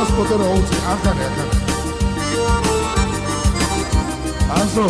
Mas potero uci, akane. Azo.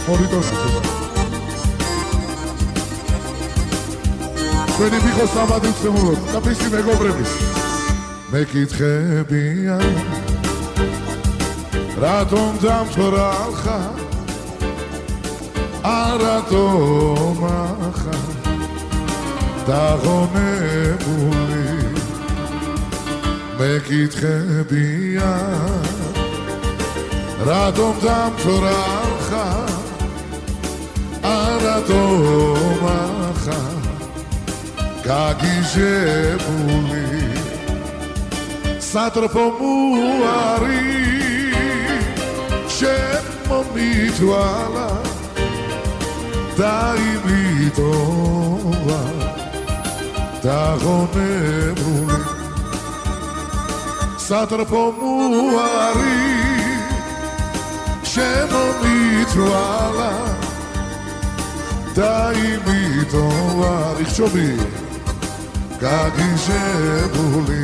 Moritorsa. Sveni biko samadit semulot, da pisi megobrebis. Mekitxebia. Ratom damtoralcha, aratomacha, dagomebuli, mekitxebia. Ratom damtoralcha, aratomacha, gagizebuli, satropomuari. Shemomito ala, daimito ala, dagonemuli, satrapomuari. Shemomito ala, daimito ala, ichchobi, gagizebuli.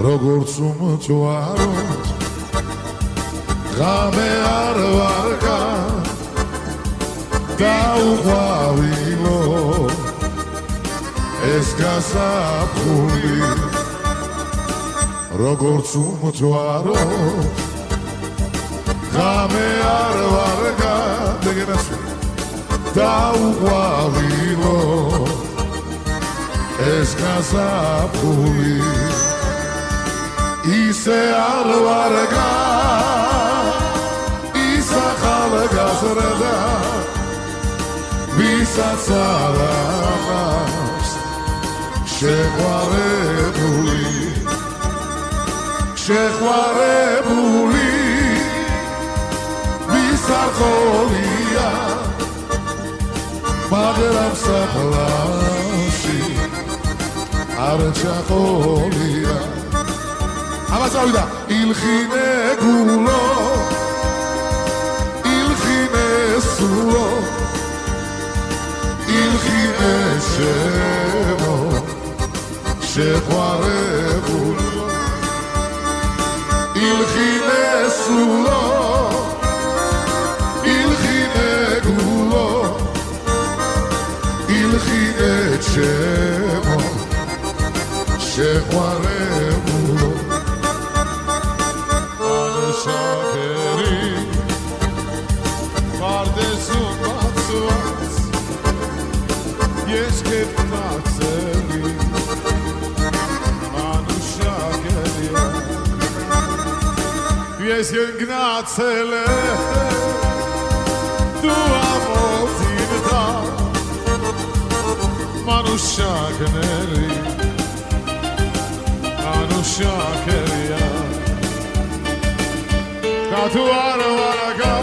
Როგორც უმწვაროდ ღამე არ ვარგა დაუყვავილო ეს გასაფხული როგორც უმწვაროდ ღამე არ ვარგა დაუყვავილო ეს გასაფხული Ise arvarga, isa xalqasrada, visatsaras, shekhvarebuli, visarxolia, madram saplashi, archaxolia. Abasavida ilkhine gulo ilkhine sulo ilkhine shemo shekhvarebulo ilkhine sulo ilkhine gulo ilkhine shemo shekhvarebulo Shakeri, Pardesun Matsuas, Yeshket Natseli, Manu Shakeri, Yeshket Natseli, Tu amotinta, Manu Shakeri, Manu Shakeri. Tu arvaraga,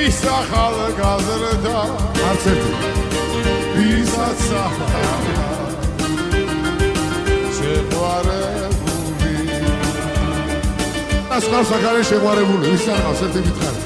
isa xalqasrada, artseti, visatsaha, shekhvarebuli. As qavs akare shekhvarebuli, vis ar qavs erti mitqari.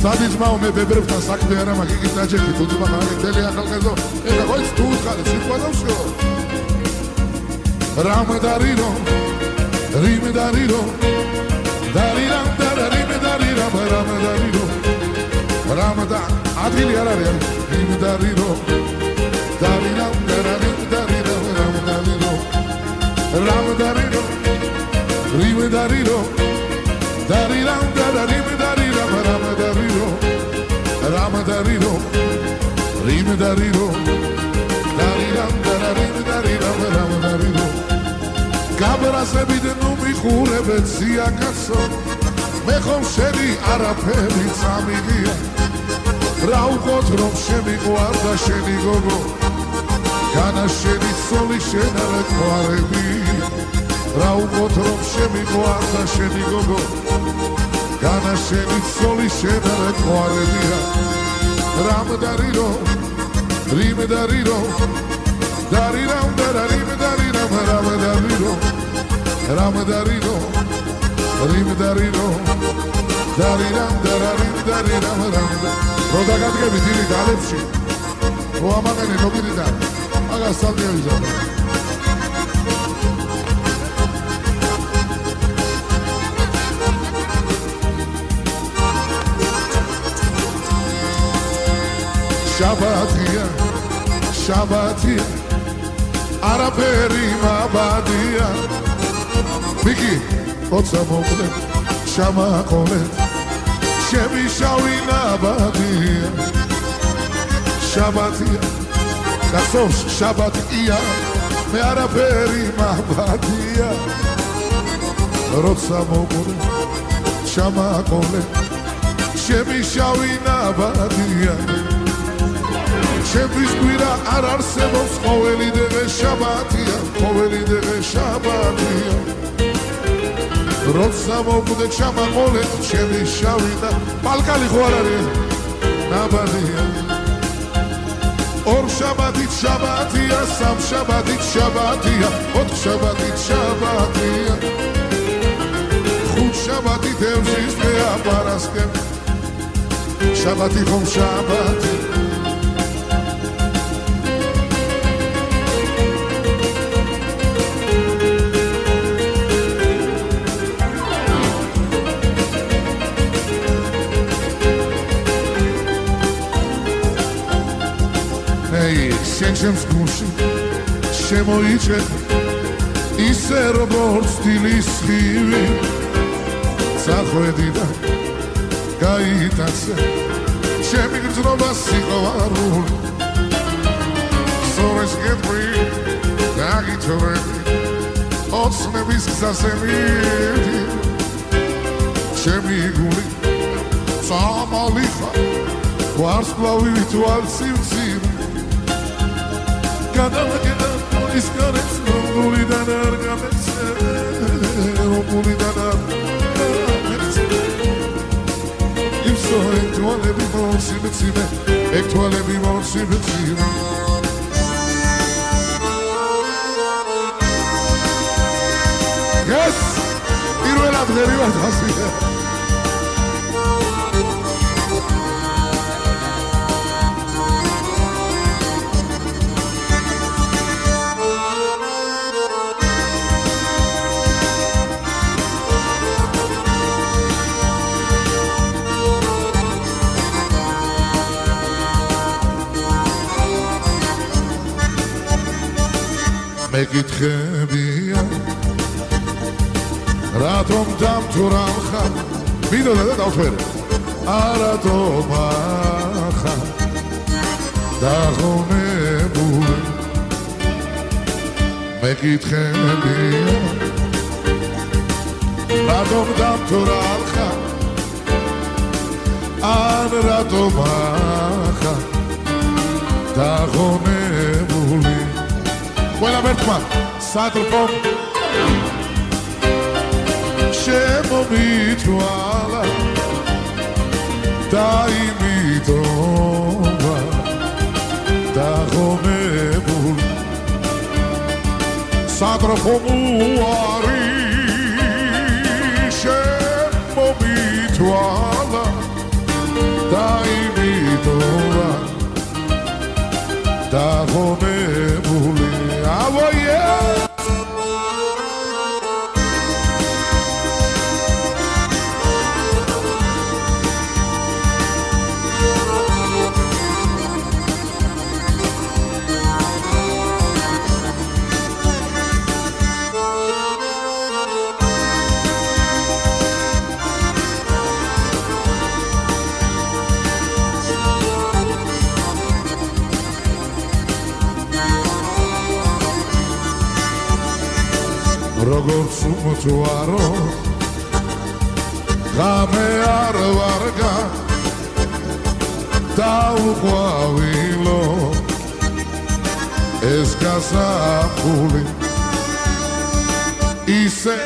Sadizmau me bebrevtan sakhme ara magigit najekhit udzma khaliteli akhalqezo ega qoits tu utkhalis sitqva davsho Ramadarino rimedarino dariram dariram ramadarino Ramadan adili ara rimedarino dariram ramadarino Ramadarino rimedarino dariram darido, dariram, dararim, dariram, ram, darido. Gabraze bidnu mikhurebet siakatso, mechom sheli arapeli tsamigia. Რა უყოთ რომ შემიყვარდა შენი გოგო განა შენი ცოლი შენ არ ყვარები რა უყოთ რომ შემიყვარდა შენი გოგო განა შენი ცოლი შენ არ ყვარებია რამ დარირო რიმ დარირო დარირამ დარარიმ დარირამ რამ დარირო რამ დარირო რიმ დარირო დარირამ დარარიმ დარირამ რამ როდა გადგები დილით ალებში რო ამაყენი მოგიდიდა მაგას სალდიევიზა შაბათია შაბათია არაფერი მაბადია ვიკი როცა მოკლე შამაყოლეთ შემიშავი ნაბადია შაბათია გასოვს შაბათია მე არაფერი მაბადია როცა მოყოლე შამაყოლე შემიშავი ნაბადია ჩემთვის გვირა არ არსებობს ყოველი დღე შაბათია ყოველი დღე შაბათია როცა მოკვდე ჩამაყოლე ჩემი შავი და პალკალი ხო არ არის ნაბადია ორ შაბათით შაბათია სამ შაბათით შაბათია ოთხ შაბათით შაბათია ხუთ შაბათით ევზის დღეა პარასკევი შაბათი ხომ შაბათი ჩემს გულში შემოიჭრეთ ისე როგორც დილის ხივი სახვედი და გაიტაცე ჩემი გრძნობა სიყვარული სორეს გეტყვი დაგითხრები ოცნების გზაზე მიდი ჩემი გული წამალი ხარ ვარსკვლავი თვალცივცივ გადავაკეთა ის გარეთ რომულიდან არ გამეცე რომულიდან არ გამეცე იმსო ექტვალები მოსიბციმე ექტვალები მოსიბციმე ეს პირველად ღერი ვარ ასია მეკითხებია რატომ დამთვრალ ხარ მინდოდა და დავთვერე არათომ ახარ დაღონებული მეკითხებია რატომ დამთვრალ ხარ ან რატომ ახარ დაღონებული ყველა მერტმა სატრფო შემომითვალა დაიმიტომა დაღონებული სატრფო მუარი შემომითვალა დაიმიტომა დაღონებული როგორც უმწვარო ღამე არ ვარგა დაუყვავილო ეს გასაფული ისე